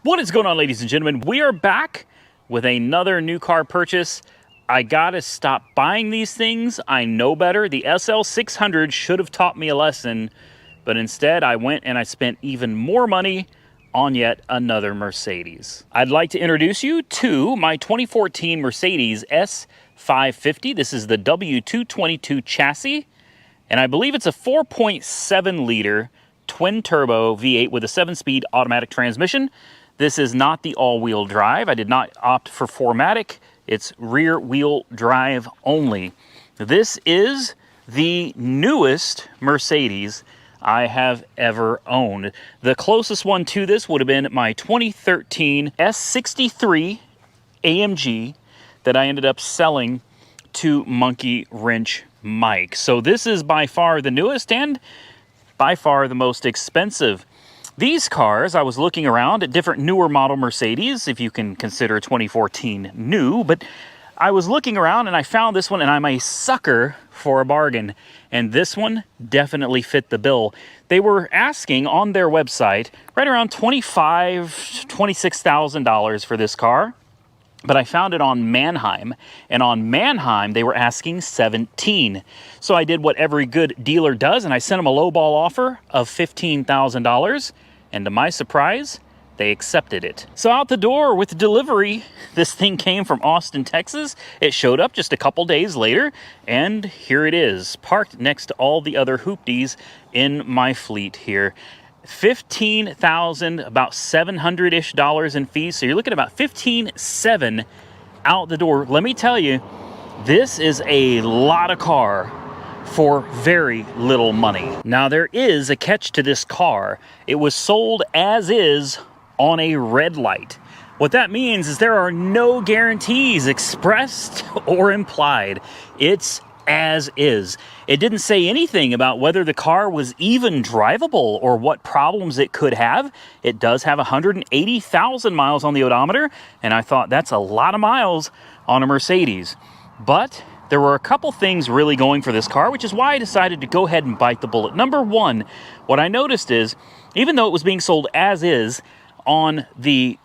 What is going on, ladies and gentlemen? We are back with another new car purchase. I gotta stop buying these things. I know better. The SL600 should have taught me a lesson, but instead I went and I spent even more money on yet another Mercedes. I'd like to introduce you to my 2014 Mercedes S550. This is the W222 chassis, and I believe it's a 4.7 liter twin turbo V8 with a 7-speed automatic transmission. This is not the all-wheel drive. I did not opt for 4MATIC. It's rear-wheel drive only. This is the newest Mercedes I have ever owned. The closest one to this would have been my 2013 S63 AMG that I ended up selling to Monkey Wrench Mike. So this is by far the newest and by far the most expensive. These cars, I was looking around at different newer model Mercedes, if you can consider 2014 new, but I was looking around and I found this one, and I'm a sucker for a bargain. And this one definitely fit the bill. They were asking on their website right around $25,000, $26,000 for this car. But I found it on Manheim, and on Manheim they were asking $17,000. So I did what every good dealer does, and I sent them a lowball offer of $15,000, and to my surprise, they accepted it. So out the door with delivery, this thing came from Austin, Texas. It showed up just a couple days later, and here it is, parked next to all the other hoopties in my fleet here. $15,000, about $700-ish in fees. So you're looking at about $15,700 out the door. Let me tell you, this is a lot of car for very little money. Now there is a catch to this car. It was sold as is on a red light. What that means is there are no guarantees expressed or implied. It's as is. It didn't say anything about whether the car was even drivable or what problems it could have. It does have 180,000 miles on the odometer, and I thought that's a lot of miles on a Mercedes. But there were a couple things really going for this car, which is why I decided to go ahead and bite the bullet. Number one, what I noticed is, even though it was being sold as is on the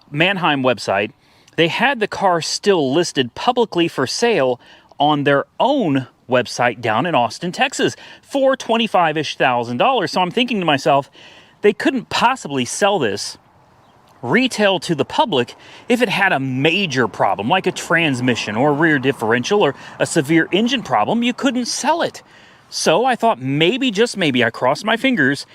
Manheim website, they had the car still listed publicly for sale on their own website down in Austin, Texas for $25,000-ish. So I'm thinking to myself, they couldn't possibly sell this retail to the public if it had a major problem, like a transmission or rear differential or a severe engine problem. You couldn't sell it. So I thought maybe, just maybe, I crossed my fingers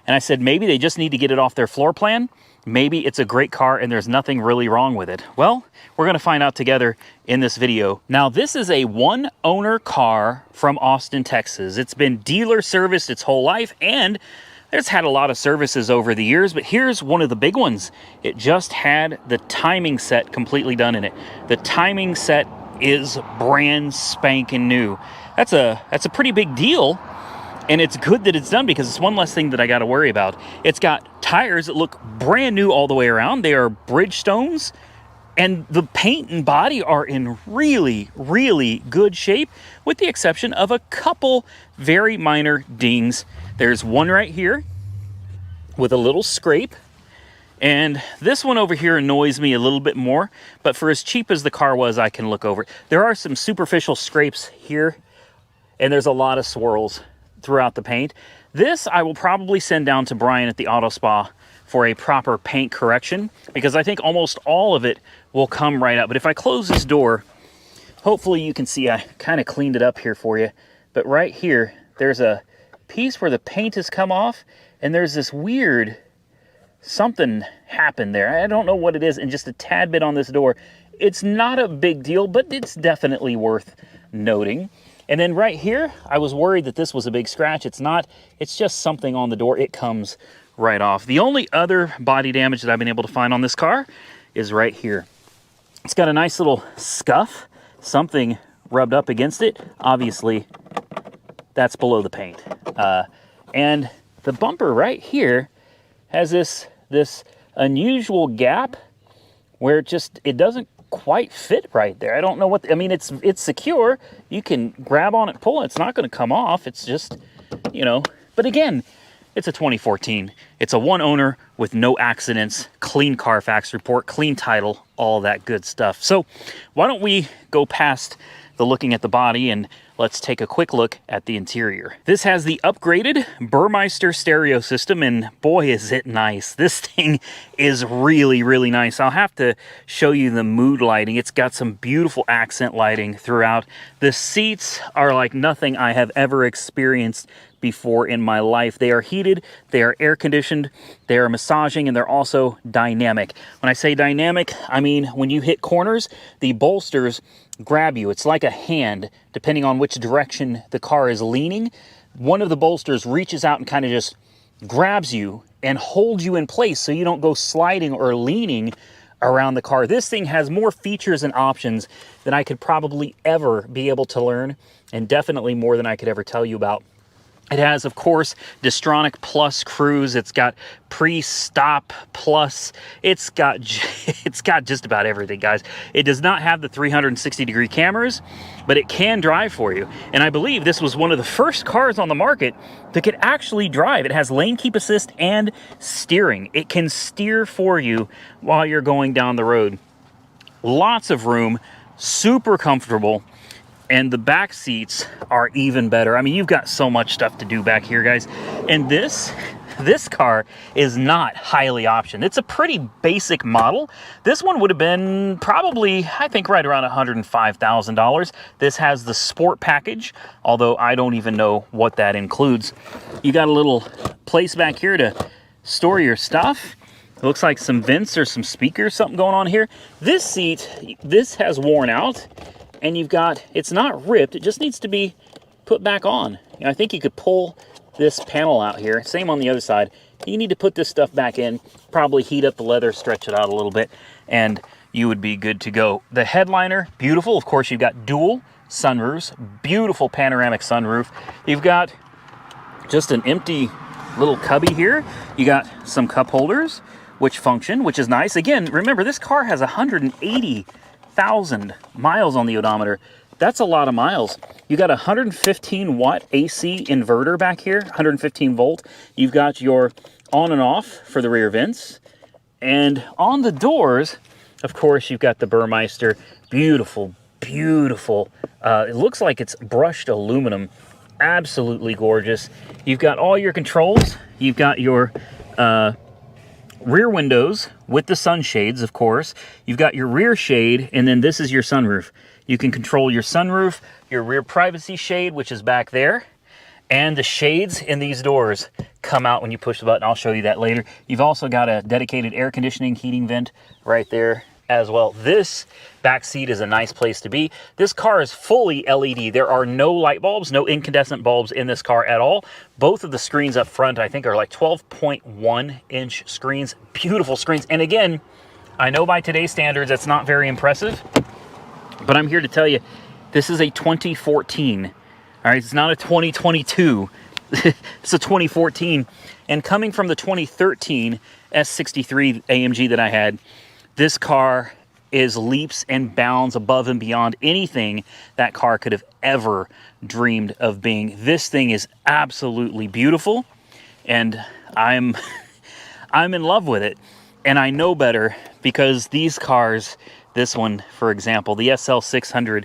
and I said maybe they just need to get it off their floor plan. Maybe it's a great car and there's nothing really wrong with it. Well, we're going to find out together in this video. Now, this is a one-owner car from Austin, Texas. It's been dealer serviced its whole life, and it's had a lot of services over the years, but here's one of the big ones. It just had the timing set completely done in it. The timing set is brand spanking new. That's a pretty big deal. And it's good that it's done because it's one less thing that I got to worry about. It's got tires that look brand new all the way around. They are Bridgestones, and the paint and body are in really, really good shape, with the exception of a couple very minor dings. There's one right here with a little scrape, and this one over here annoys me a little bit more, but for as cheap as the car was, I can look over it. There are some superficial scrapes here, and there's a lot of swirls throughout the paint. This I will probably send down to Brian at the auto spa for a proper paint correction, because I think almost all of it will come right up. But if I close this door, hopefully you can see I kind of cleaned it up here for you. But right here, there's a piece where the paint has come off, and there's this weird something happened there. I don't know what it is, and just a tad bit on this door. It's not a big deal, but it's definitely worth noting. And then right here, I was worried that this was a big scratch. It's not. It's just something on the door. It comes right off. The only other body damage that I've been able to find on this car is right here. It's got a nice little scuff, something rubbed up against it. Obviously, that's below the paint. And the bumper right here has this unusual gap where it doesn't quite fit right there. I don't know what, I mean, it's secure. You can grab on it, pull it. It's not going to come off. It's just, you know, but again, It's a 2014. It's a one owner with no accidents, clean Carfax report, clean title, all that good stuff. So why don't we go past the looking at the body and let's take a quick look at the interior. This has the upgraded Burmeister stereo system, and boy is it nice. This thing is really, really nice. I'll have to show you the mood lighting. It's got some beautiful accent lighting throughout. The seats are like nothing I have ever experienced before in my life. They are heated, they are air conditioned, they are massaging, and they're also dynamic. When I say dynamic, I mean when you hit corners, the bolsters grab you. It's like a hand, depending on which direction the car is leaning. One of the bolsters reaches out and kind of just grabs you and holds you in place so you don't go sliding or leaning around the car. This thing has more features and options than I could probably ever be able to learn, and definitely more than I could ever tell you about. It has, of course, Distronic Plus Cruise. It's got Pre-Stop Plus. It's got just about everything, guys. It does not have the 360-degree cameras, but it can drive for you. And I believe this was one of the first cars on the market that could actually drive. It has lane keep assist and steering. It can steer for you while you're going down the road. Lots of room, super comfortable. And the back seats are even better. I mean, you've got so much stuff to do back here, guys. And this car is not highly optioned. It's a pretty basic model. This one would have been probably, I think, right around $105,000. This has the sport package, although I don't even know what that includes. You got a little place back here to store your stuff. It looks like some vents or some speakers, something going on here. This seat, this has worn out. And you've got, it's not ripped, it just needs to be put back on. You know, I think you could pull this panel out here. Same on the other side. You need to put this stuff back in, probably heat up the leather, stretch it out a little bit, and you would be good to go. The headliner, beautiful. Of course, you've got dual sunroofs, beautiful panoramic sunroof. You've got just an empty little cubby here. You got some cup holders, which function, which is nice. Again, remember, this car has 180,000 miles on the odometer. That's a lot of miles. You got a 115 watt AC inverter back here, 115 volt. You've got your on and off for the rear vents. And on the doors, of course, you've got the Burmeister. Beautiful, beautiful. It looks like it's brushed aluminum. Absolutely gorgeous. You've got all your controls. You've got your rear windows with the sunshades, of course. You've got your rear shade, and then this is your sunroof. You can control your sunroof, your rear privacy shade, which is back there, and the shades in these doors come out when you push the button. I'll show you that later. You've also got a dedicated air conditioning heating vent right there as well. This back seat is a nice place to be. This car is fully LED. There are no light bulbs, no incandescent bulbs in this car at all. Both of the screens up front, I think, are like 12.1 inch screens. Beautiful screens. And again, I know by today's standards, that's not very impressive, but I'm here to tell you, this is a 2014. All right, it's not a 2022. It's a 2014. And coming from the 2013 S63 AMG that I had, this car is leaps and bounds above and beyond anything that car could have ever dreamed of being. This thing is absolutely beautiful, and I'm in love with it. And I know better because these cars, this one, for example, the SL600,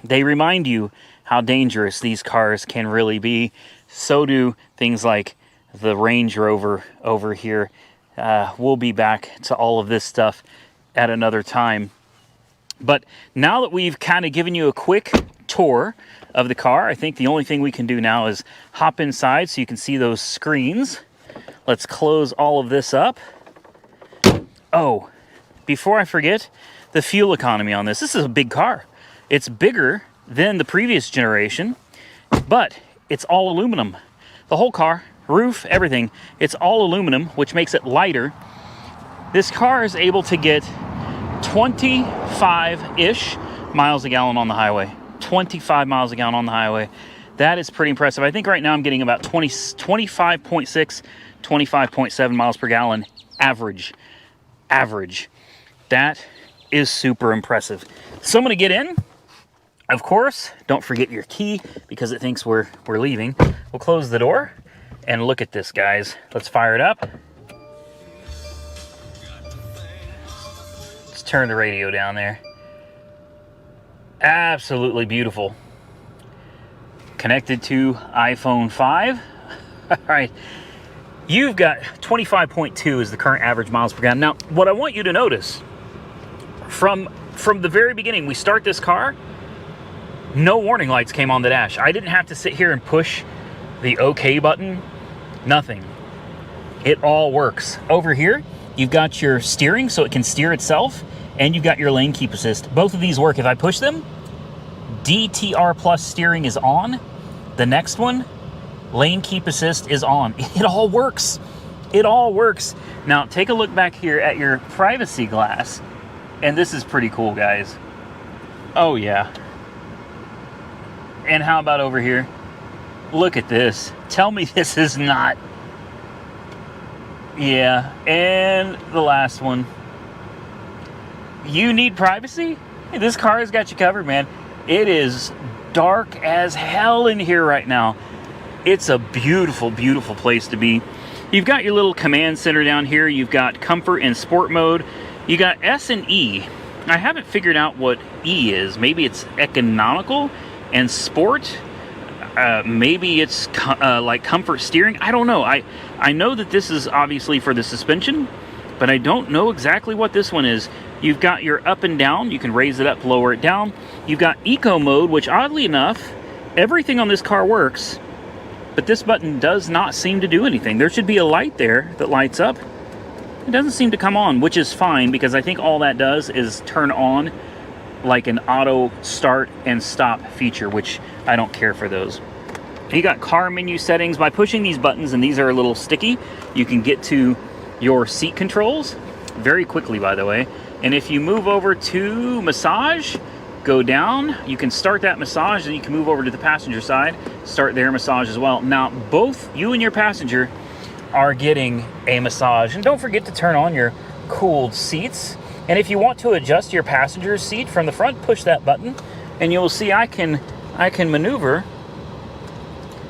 they remind you how dangerous these cars can really be. So do things like the Range Rover over here. We'll be back to all of this stuff at another time. But now that we've kind of given you a quick tour of the car, I think the only thing we can do now is hop inside so you can see those screens. Let's close all of this up. Oh, before I forget, the fuel economy on this. This is a big car. It's bigger than the previous generation, but it's all aluminum. The whole car, roof, everything, it's all aluminum, which makes it lighter. This car is able to get 25-ish miles a gallon on the highway. 25 miles a gallon on the highway. That is pretty impressive. I think right now I'm getting about 25.6, 25.7 miles per gallon average. That is super impressive. So I'm going to get in. Of course, don't forget your key because it thinks we're leaving. We'll close the door And look at this, guys. Let's fire it up. Let's turn the radio down there. Absolutely beautiful. Connected to iPhone 5. All right. You've got 25.2 is the current average miles per gallon. Now, what I want you to notice, from the very beginning, we start this car, no warning lights came on the dash. I didn't have to sit here and push the OK button. Nothing. It all works. Over here, you've got your steering so it can steer itself, and you've got your lane keep assist. Both of these work. If I push them, DTR Plus steering is on. The next one, lane keep assist is on. It all works. It all works. Now, take a look back here at your privacy glass, and this is pretty cool, guys. Oh, yeah. And how about over here? Look at this. Tell me this is not. Yeah, and the last one. You need privacy? Hey, this car has got you covered, man. It is dark as hell in here right now. It's a beautiful, beautiful place to be. You've got your little command center down here. You've got comfort and sport mode. You got S and E. I haven't figured out what E is. Maybe it's economical and sport. Maybe it's like comfort steering. I don't know. I know that this is obviously for the suspension, but I don't know exactly what this one is. You've got your up and down. You can raise it up, lower it down. You've got eco mode, which oddly enough, everything on this car works, but this button does not seem to do anything. There should be a light there that lights up. It doesn't seem to come on, which is fine because I think all that does is turn on like an auto start and stop feature, which I don't care for those. You got car menu settings. By pushing these buttons, and these are a little sticky, you can get to your seat controls very quickly, by the way. And if you move over to massage, go down, you can start that massage, and you can move over to the passenger side, start their massage as well. Now, both you and your passenger are getting a massage. And don't forget to turn on your cooled seats. And if you want to adjust your passenger's seat from the front, push that button, and you'll see I can maneuver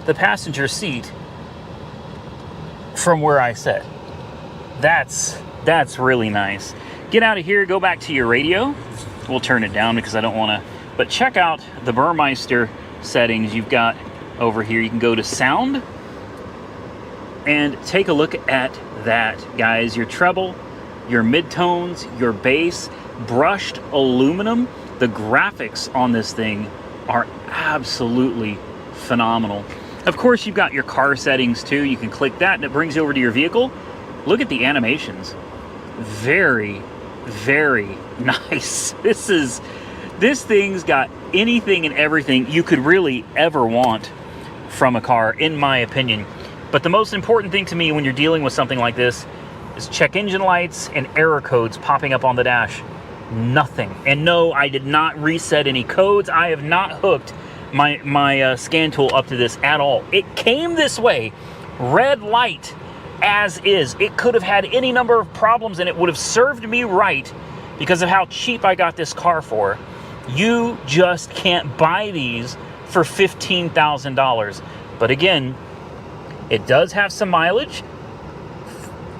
the passenger seat from where I sit. That's really nice. Get out of here, go back to your radio. We'll turn it down because I don't want to, but check out the Burmeister settings you've got over here. You can go to sound and take a look at that, guys. Your treble, your midtones, your bass, brushed aluminum. The graphics on this thing are absolutely phenomenal. Of course, you've got your car settings too. You can click that and it brings you over to your vehicle. Look at the animations. Very, very nice. This thing's got anything and everything you could really ever want from a car, in my opinion. But the most important thing to me when you're dealing with something like this is check engine lights and error codes popping up on the dash. Nothing. And no, I did not reset any codes. I have not hooked my scan tool up to this at all. It came this way, red light as is. It could have had any number of problems and it would have served me right because of how cheap I got this car for. You just can't buy these for $15,000. But again, it does have some mileage.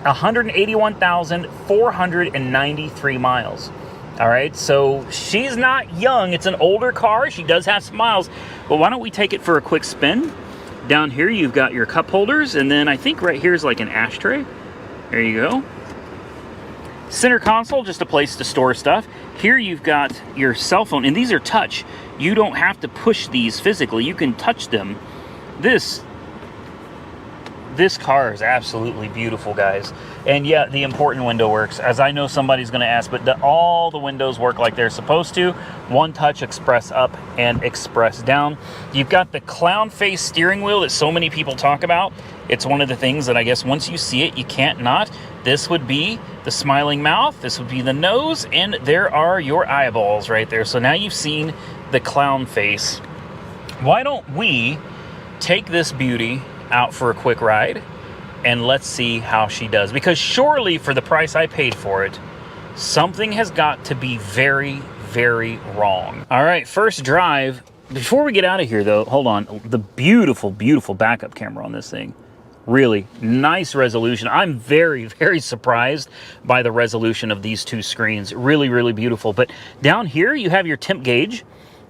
181,493 miles. All right, so she's not young. It's an older car. She does have some miles. But why don't we take it for a quick spin? Down here, you've got your cup holders. And then I think right here is like an ashtray. There you go. Center console, just a place to store stuff. Here you've got your cell phone. And these are touch. You don't have to push these physically. You can touch them. This car is absolutely beautiful, guys. And yeah, the important window works. As I know somebody's going to ask, but all the windows work like they're supposed to. One touch, express up and express down. You've got the clown face steering wheel that so many people talk about. It's one of the things that I guess once you see it, you can't not. This would be the smiling mouth. This would be the nose. And there are your eyeballs right there. So now you've seen the clown face. Why don't we take this beauty out for a quick ride and let's see how she does, because surely for the price I paid for it, something has got to be very, very wrong. All right, first drive. Before we get out of here though, hold on. The beautiful, beautiful backup camera on this thing. really nice resolution. I'm very, very surprised by the resolution of these two screens. Really, really beautiful. But down here, you have your temp gauge,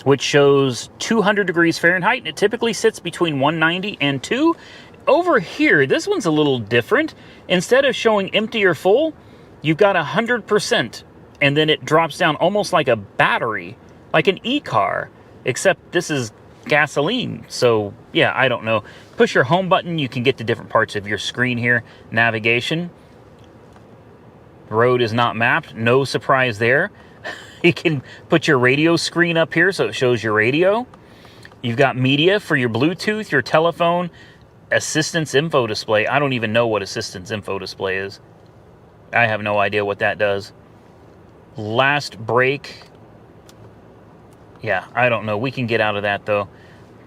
which shows 200 degrees Fahrenheit, and it typically sits between 190 and 2. Over here, this one's a little different. Instead of showing empty or full, you've got 100%, and then it drops down almost like a battery, like an e-car, except this is gasoline. So yeah, I don't know. Push your home button, you can get to different parts of your screen here. Navigation. Road is not mapped, no surprise there. You can put your radio screen up here so it shows your radio. You've got media for your Bluetooth, your telephone, assistance info display. I don't even know what assistance info display is. I have no idea what that does. Last brake. Yeah, I don't know. We can get out of that though.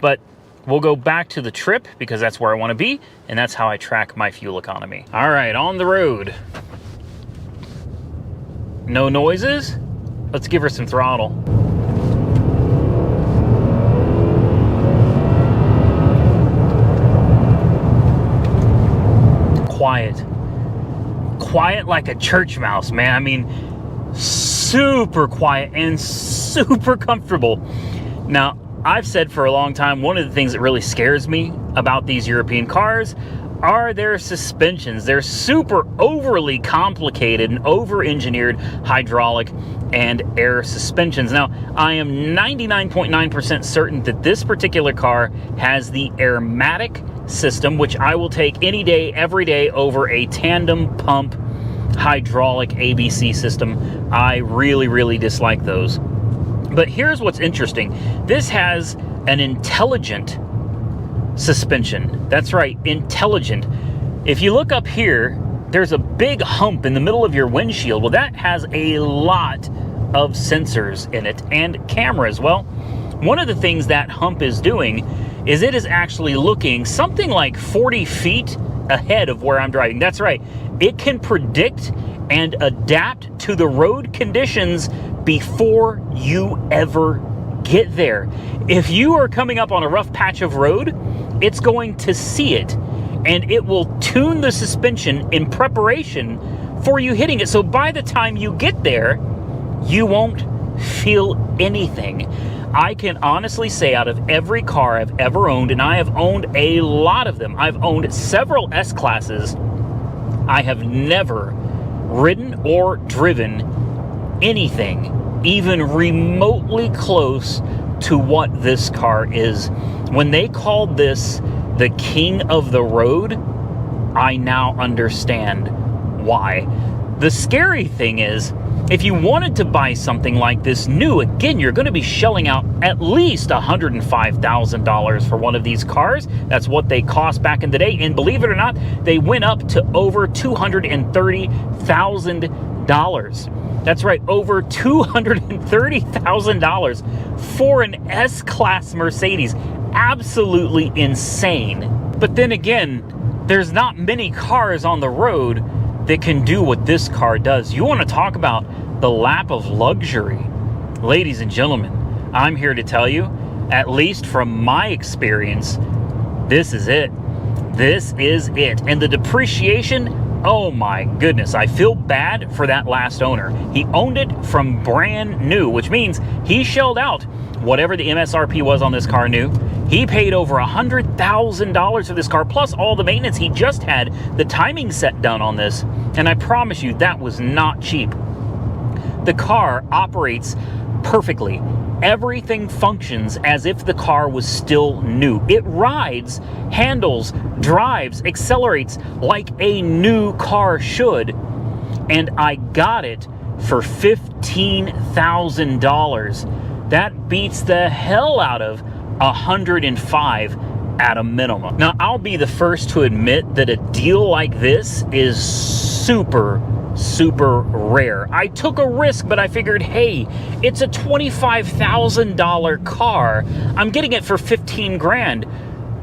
But we'll go back to the trip because that's where I want to be, and that's how I track my fuel economy. All right, on the road. No noises? Let's give her some throttle. Quiet. Quiet like a church mouse, man. I mean, super quiet and super comfortable. Now, I've said for a long time, one of the things that really scares me about these European cars are their suspensions. They're super overly complicated and over-engineered hydraulic and air suspensions. Now, I am 99.9% certain that this particular car has the Airmatic system, which I will take any day, every day over a tandem pump hydraulic ABC system. I really, really dislike those. But here's what's interesting. This has an intelligent suspension. That's right, intelligent. If you look up here, there's a big hump in the middle of your windshield. Well, that has a lot of sensors in it and cameras. Well, one of the things that hump is doing is it is actually looking something like 40 feet ahead of where I'm driving. That's right. It can predict and adapt to the road conditions before you ever get there. If you are coming up on a rough patch of road, it's going to see it, and it will tune the suspension in preparation for you hitting it. So by the time you get there, you won't feel anything. I can honestly say out of every car I've ever owned, and I have owned a lot of them, I've owned several S-Classes, I have never ridden or driven anything even remotely close to what this car is. When they called this the king of the road, I now understand why. The scary thing is, if you wanted to buy something like this new, again, you're going to be shelling out at least $105,000 for one of these cars. That's what they cost back in the day. And believe it or not, they went up to over $230,000. That's right, over $230,000 for an S-Class Mercedes. Absolutely insane. But then again, there's not many cars on the road that can do what this car does. You want to talk about the lap of luxury? Ladies and gentlemen, I'm here to tell you, at least from my experience, this is it. This is it. And the depreciation, oh my goodness, I feel bad for that last owner. He owned it from brand new, which means he shelled out whatever the MSRP was on this car new. He paid over $100,000 for this car, plus all the maintenance. He just had the timing set done on this, and I promise you that was not cheap. The car operates perfectly. Everything functions as if the car was still new. It rides, handles, drives, accelerates like a new car should. And I got it for $15,000. That beats the hell out of $105,000 at a minimum. Now, I'll be the first to admit that a deal like this is super rare. I took a risk, but I figured, hey, it's a $25,000 car. I'm getting it for 15 grand.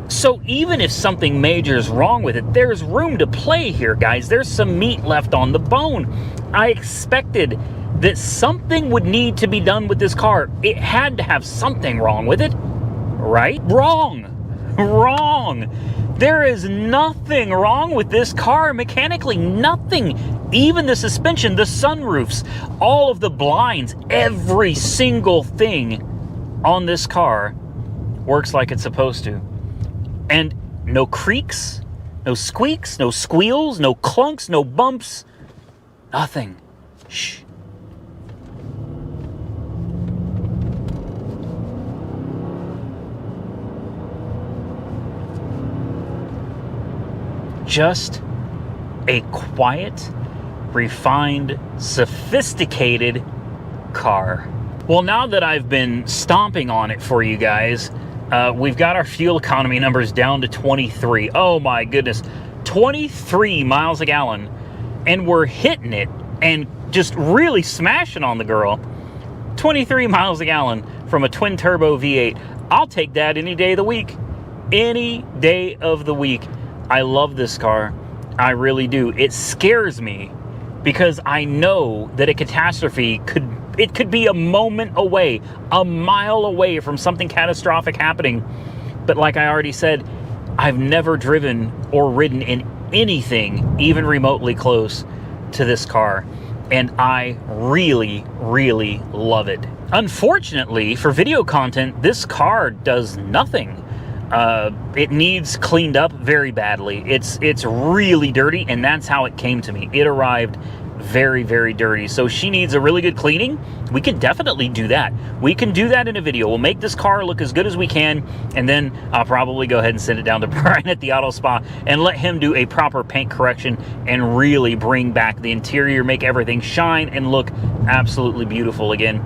So even if something major is wrong with it, there's room to play here, guys. There's some meat left on the bone. I expected that something would need to be done with this car. It had to have something wrong with it, right? Wrong. wrong. There is nothing wrong with this car mechanically, nothing. Even the suspension, the sunroofs, all of the blinds, every single thing on this car works like it's supposed to. And no creaks, no squeaks, no squeals, no clunks, no bumps, nothing. Shh. Just a quiet, refined, sophisticated car. Well, now that I've been stomping on it for you guys, we've got our fuel economy numbers down to 23. Oh my goodness, 23 miles a gallon. And we're hitting it and just really smashing on the girl. 23 miles a gallon from a twin turbo V8. I'll take that any day of the week. Any day of the week. I love this car. I really do. It scares me because I know that a catastrophe could be a moment away, a mile away from something catastrophic happening. But like I already said, I've never driven or ridden in anything even remotely close to this car. And I really, really love it. Unfortunately, for video content, this car does nothing. It needs cleaned up very badly. It's really dirty, and that's how it came to me. It arrived very, very dirty. So she needs a really good cleaning. We can definitely do that. We can do that in a video. We'll make this car look as good as we can, and then I'll probably go ahead and send it down to Brian at the auto spa and let him do a proper paint correction and really bring back the interior, make everything shine and look absolutely beautiful again.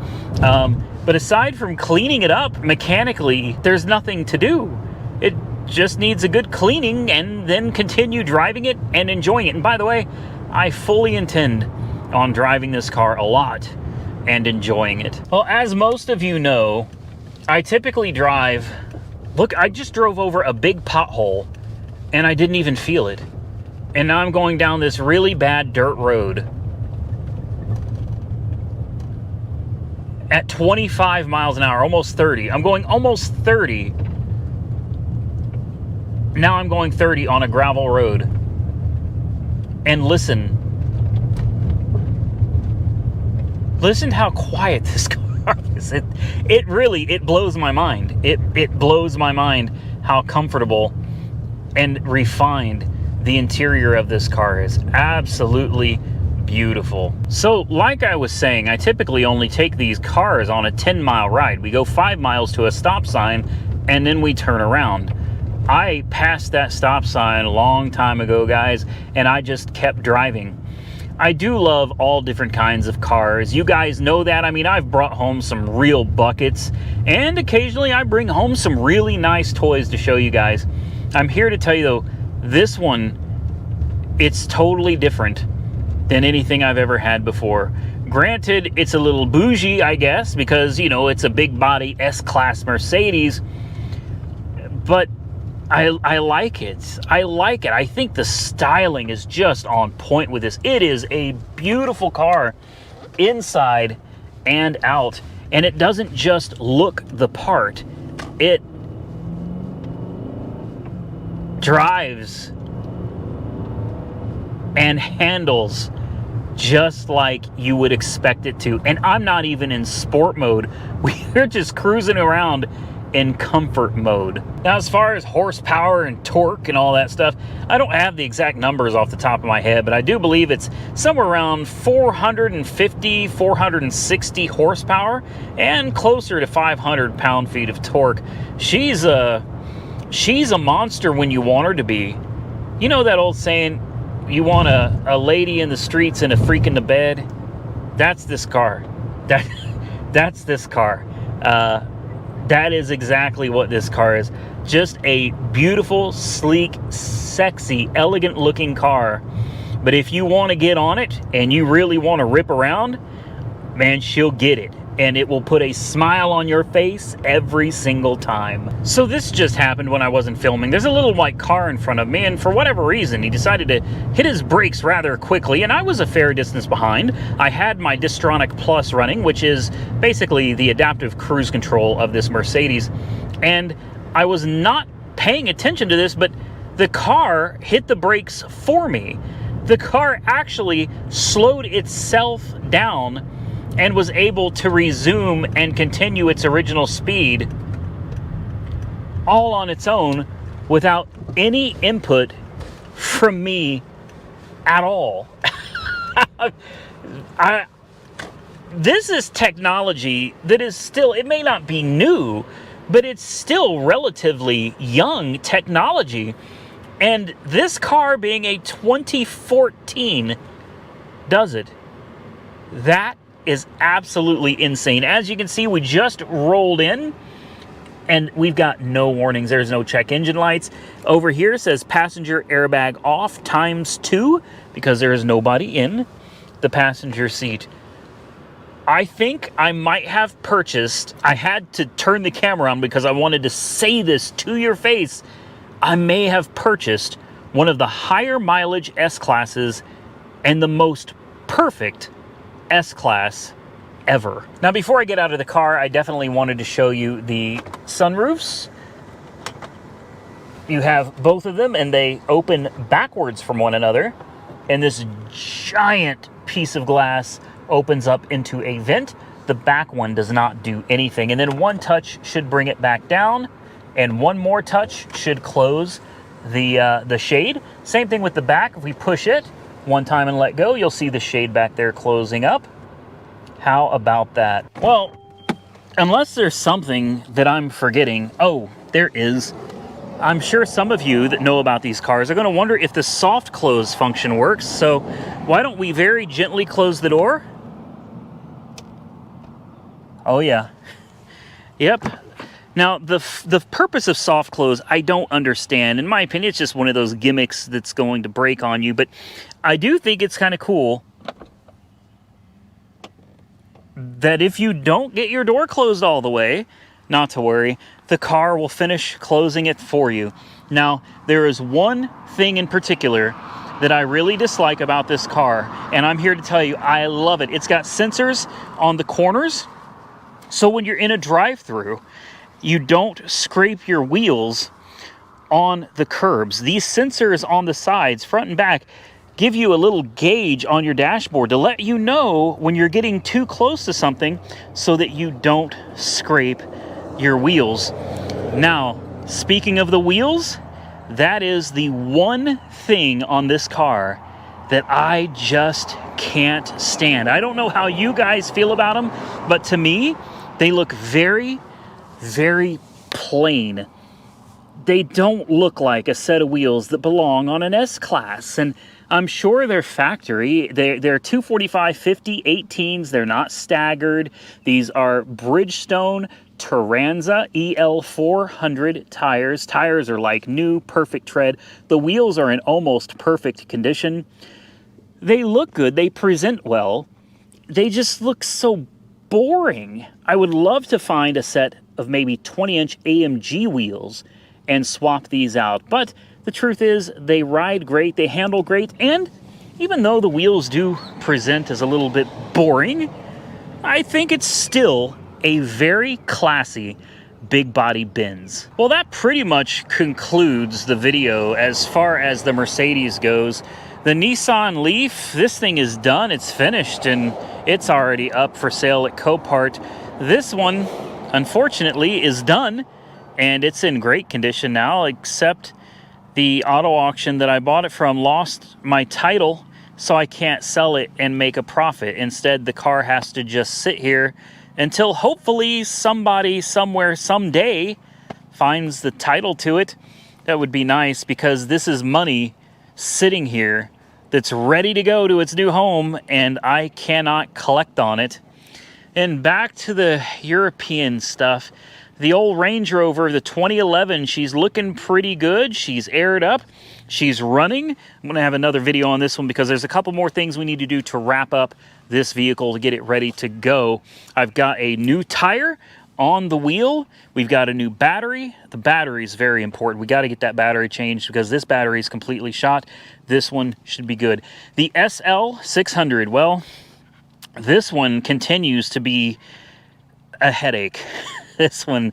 But aside from cleaning it up mechanically, there's nothing to do. It just needs a good cleaning and then continue driving it and enjoying it. And by the way, I fully intend on driving this car a lot and enjoying it. Well, as most of you know, I typically drive... Look, I just drove over a big pothole and I didn't even feel it. And now I'm going down this really bad dirt road at 25 miles an hour, almost 30. I'm going almost 30. Now I'm going 30 on a gravel road. And listen how quiet this car is. It really blows my mind. It blows my mind how comfortable and refined the interior of this car is. Absolutely beautiful. So like I was saying, I typically only take these cars on a 10-mile ride. We go 5 miles to a stop sign and then we turn around. I passed that stop sign a long time ago, guys, and I just kept driving. I do love all different kinds of cars. You guys know that. I mean, I've brought home some real buckets, and occasionally I bring home some really nice toys to show you guys. I'm here to tell you, though, this one, it's totally different than anything I've ever had before. Granted, it's a little bougie, I guess, because, you know, it's a big body S-Class Mercedes, but I like it. I like it. I think the styling is just on point with this. It is a beautiful car inside and out. And it doesn't just look the part. It drives and handles just like you would expect it to. And I'm not even in sport mode. We're just cruising around in comfort mode. Now, as far as horsepower and torque and all that stuff, I don't have the exact numbers off the top of my head, but I do believe it's somewhere around 450, 460 horsepower and closer to 500 pound-feet of torque. She's a monster when you want her to be. You know that old saying, you want a lady in the streets and a freak in the bed? That's this car. That's this car. That is exactly what this car is. Just a beautiful, sleek, sexy, elegant looking car. But if you want to get on it and you really want to rip around, man, she'll get it. And it will put a smile on your face every single time. So this just happened when I wasn't filming. There's a little white car in front of me, and for whatever reason, he decided to hit his brakes rather quickly, and I was a fair distance behind. I had my Distronic Plus running, which is basically the adaptive cruise control of this Mercedes, and I was not paying attention to this, but the car hit the brakes for me. The car actually slowed itself down and was able to resume and continue its original speed all on its own without any input from me at all. This is technology that is still, it may not be new, but it's still relatively young technology. And this car being a 2014 does it. That is absolutely insane. As you can see, we just rolled in and we've got no warnings. There's no check engine lights. Over here says passenger airbag off ×2 because there is nobody in the passenger seat. I think I might have purchased, I had to turn the camera on because I wanted to say this to your face. I may have purchased one of the higher mileage S-classes and the most perfect S-Class ever. Now, before I get out of the car, I definitely wanted to show you the sunroofs. You have both of them, and they open backwards from one another. And this giant piece of glass opens up into a vent. The back one does not do anything. And then one touch should bring it back down, and one more touch should close the shade. Same thing with the back. If we push it one time and let go, you'll see the shade back there closing up. How about that? Well, unless there's something that I'm forgetting. Oh, there is. I'm sure some of you that know about these cars are going to wonder if the soft close function works. So why don't we very gently close the door? Oh yeah. Yep. Now, the purpose of soft close, I don't understand. In my opinion, it's just one of those gimmicks that's going to break on you. But I do think it's kind of cool that if you don't get your door closed all the way, not to worry, the car will finish closing it for you. Now, there is one thing in particular that I really dislike about this car, and I'm here to tell you I love it. It's got sensors on the corners, so when you're in a drive-through, you don't scrape your wheels on the curbs. These sensors on the sides, front and back, give you a little gauge on your dashboard to let you know when you're getting too close to something so that you don't scrape your wheels. Now, speaking of the wheels, that is the one thing on this car that I just can't stand. I don't know how you guys feel about them, but to me, they look very, very plain. They don't look like a set of wheels that belong on an S-Class. And I'm sure they're factory. They're 245/50 18s. They're not staggered. These are Bridgestone Turanza EL 400 tires. Tires are like new, perfect tread. The wheels are in almost perfect condition. They look good. They present well. They just look so boring. I would love to find a set of maybe 20-inch AMG wheels and swap these out. But the truth is, they ride great, they handle great, and even though the wheels do present as a little bit boring, I think it's still a very classy big body Benz. Well, that pretty much concludes the video as far as the Mercedes goes. The Nissan Leaf, this thing is done, it's finished, and it's already up for sale at Copart. This one, unfortunately, is done, and it's in great condition now, except the auto auction that I bought it from lost my title, so I can't sell it and make a profit. Instead, the car has to just sit here until hopefully somebody somewhere someday finds the title to it. That would be nice, because this is money sitting here that's ready to go to its new home, and I cannot collect on it. And back to the European stuff. The old Range Rover, the 2011, she's looking pretty good. She's aired up. She's running. I'm going to have another video on this one because there's a couple more things we need to do to wrap up this vehicle to get it ready to go. I've got a new tire on the wheel. We've got a new battery. The battery is very important. We got to get that battery changed because this battery is completely shot. This one should be good. The SL600, well, this one continues to be a headache. This one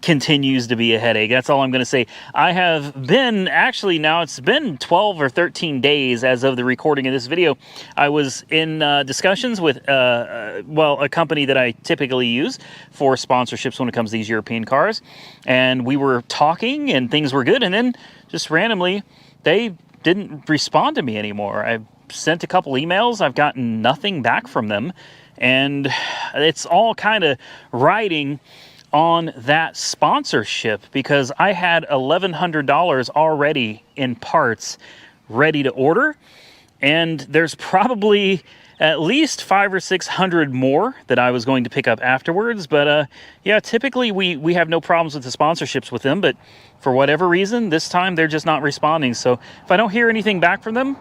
continues to be a headache. That's all I'm going to say. I have been, actually now it's been 12 or 13 days as of the recording of this video. I was in discussions with, well, a company that I typically use for sponsorships when it comes to these European cars. And we were talking and things were good. And then just randomly, they didn't respond to me anymore. I sent a couple emails. I've gotten nothing back from them. And it's all kind of riding on that sponsorship, because I had $1,100 already in parts ready to order, and there's probably at least 500 or 600 more that I was going to pick up afterwards. But yeah, typically we have no problems with the sponsorships with them, but for whatever reason this time they're just not responding. So if I don't hear anything back from them,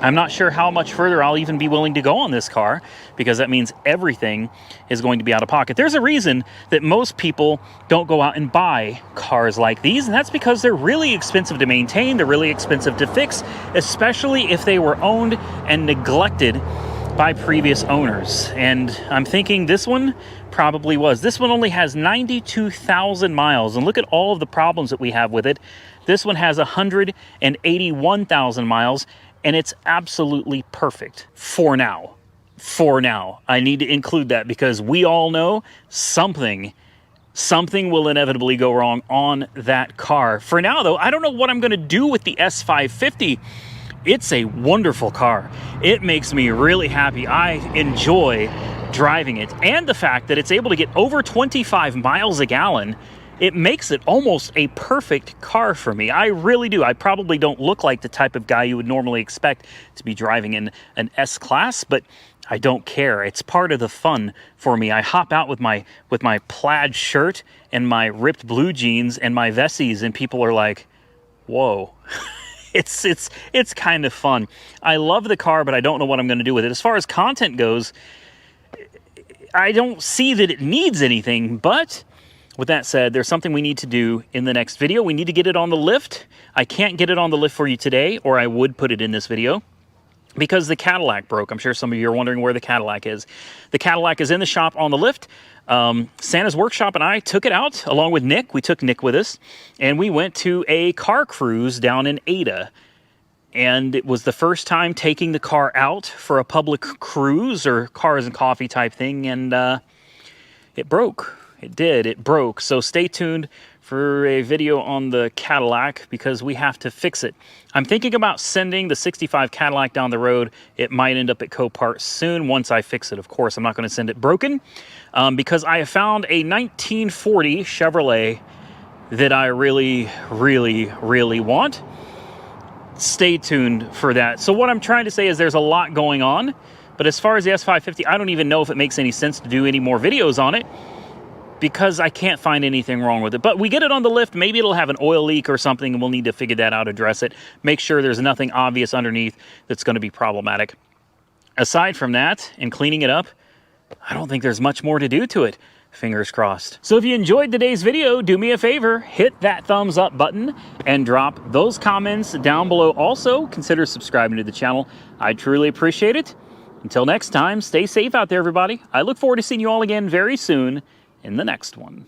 I'm not sure how much further I'll even be willing to go on this car, because that means everything is going to be out of pocket. There's a reason that most people don't go out and buy cars like these, and that's because they're really expensive to maintain, they're really expensive to fix, especially if they were owned and neglected by previous owners. And I'm thinking this one probably was. This one only has 92,000 miles, and look at all of the problems that we have with it. This one has 181,000 miles, and it's absolutely perfect for now. For now. I need to include that because we all know something will inevitably go wrong on that car. For now, though, I don't know what I'm going to do with the S550. It's a wonderful car. It makes me really happy. I enjoy driving it. And the fact that it's able to get over 25 miles a gallon, it makes it almost a perfect car for me. I really do. I probably don't look like the type of guy you would normally expect to be driving in an S-Class, but I don't care. It's part of the fun for me. I hop out with my plaid shirt and my ripped blue jeans and my vesties, and people are like, whoa. It's kind of fun. I love the car, but I don't know what I'm going to do with it. As far as content goes, I don't see that it needs anything, but with that said, there's something we need to do in the next video. We need to get it on the lift. I can't get it on the lift for you today, or I would put it in this video, because the Cadillac broke. I'm sure some of you are wondering where the Cadillac is. The Cadillac is in the shop on the lift. Santa's Workshop and I took it out along with Nick. We took Nick with us, and we went to a car cruise down in Ada. And it was the first time taking the car out for a public cruise or cars and coffee type thing, and it broke. It did. It broke. So stay tuned for a video on the Cadillac, because we have to fix it. I'm thinking about sending the 65 Cadillac down the road. It might end up at Copart soon once I fix it. Of course, I'm not going to send it broken, because I have found a 1940 Chevrolet that I really, really, really want. Stay tuned for that. So what I'm trying to say is there's a lot going on, but as far as the S550, I don't even know if it makes any sense to do any more videos on it, because I can't find anything wrong with it. But we get it on the lift, maybe it'll have an oil leak or something, and we'll need to figure that out, address it, make sure there's nothing obvious underneath that's going to be problematic. Aside from that, and cleaning it up, I don't think there's much more to do to it. Fingers crossed. So if you enjoyed today's video, do me a favor, hit that thumbs up button and drop those comments down below. Also, consider subscribing to the channel. I truly appreciate it. Until next time, stay safe out there, everybody. I look forward to seeing you all again very soon in the next one.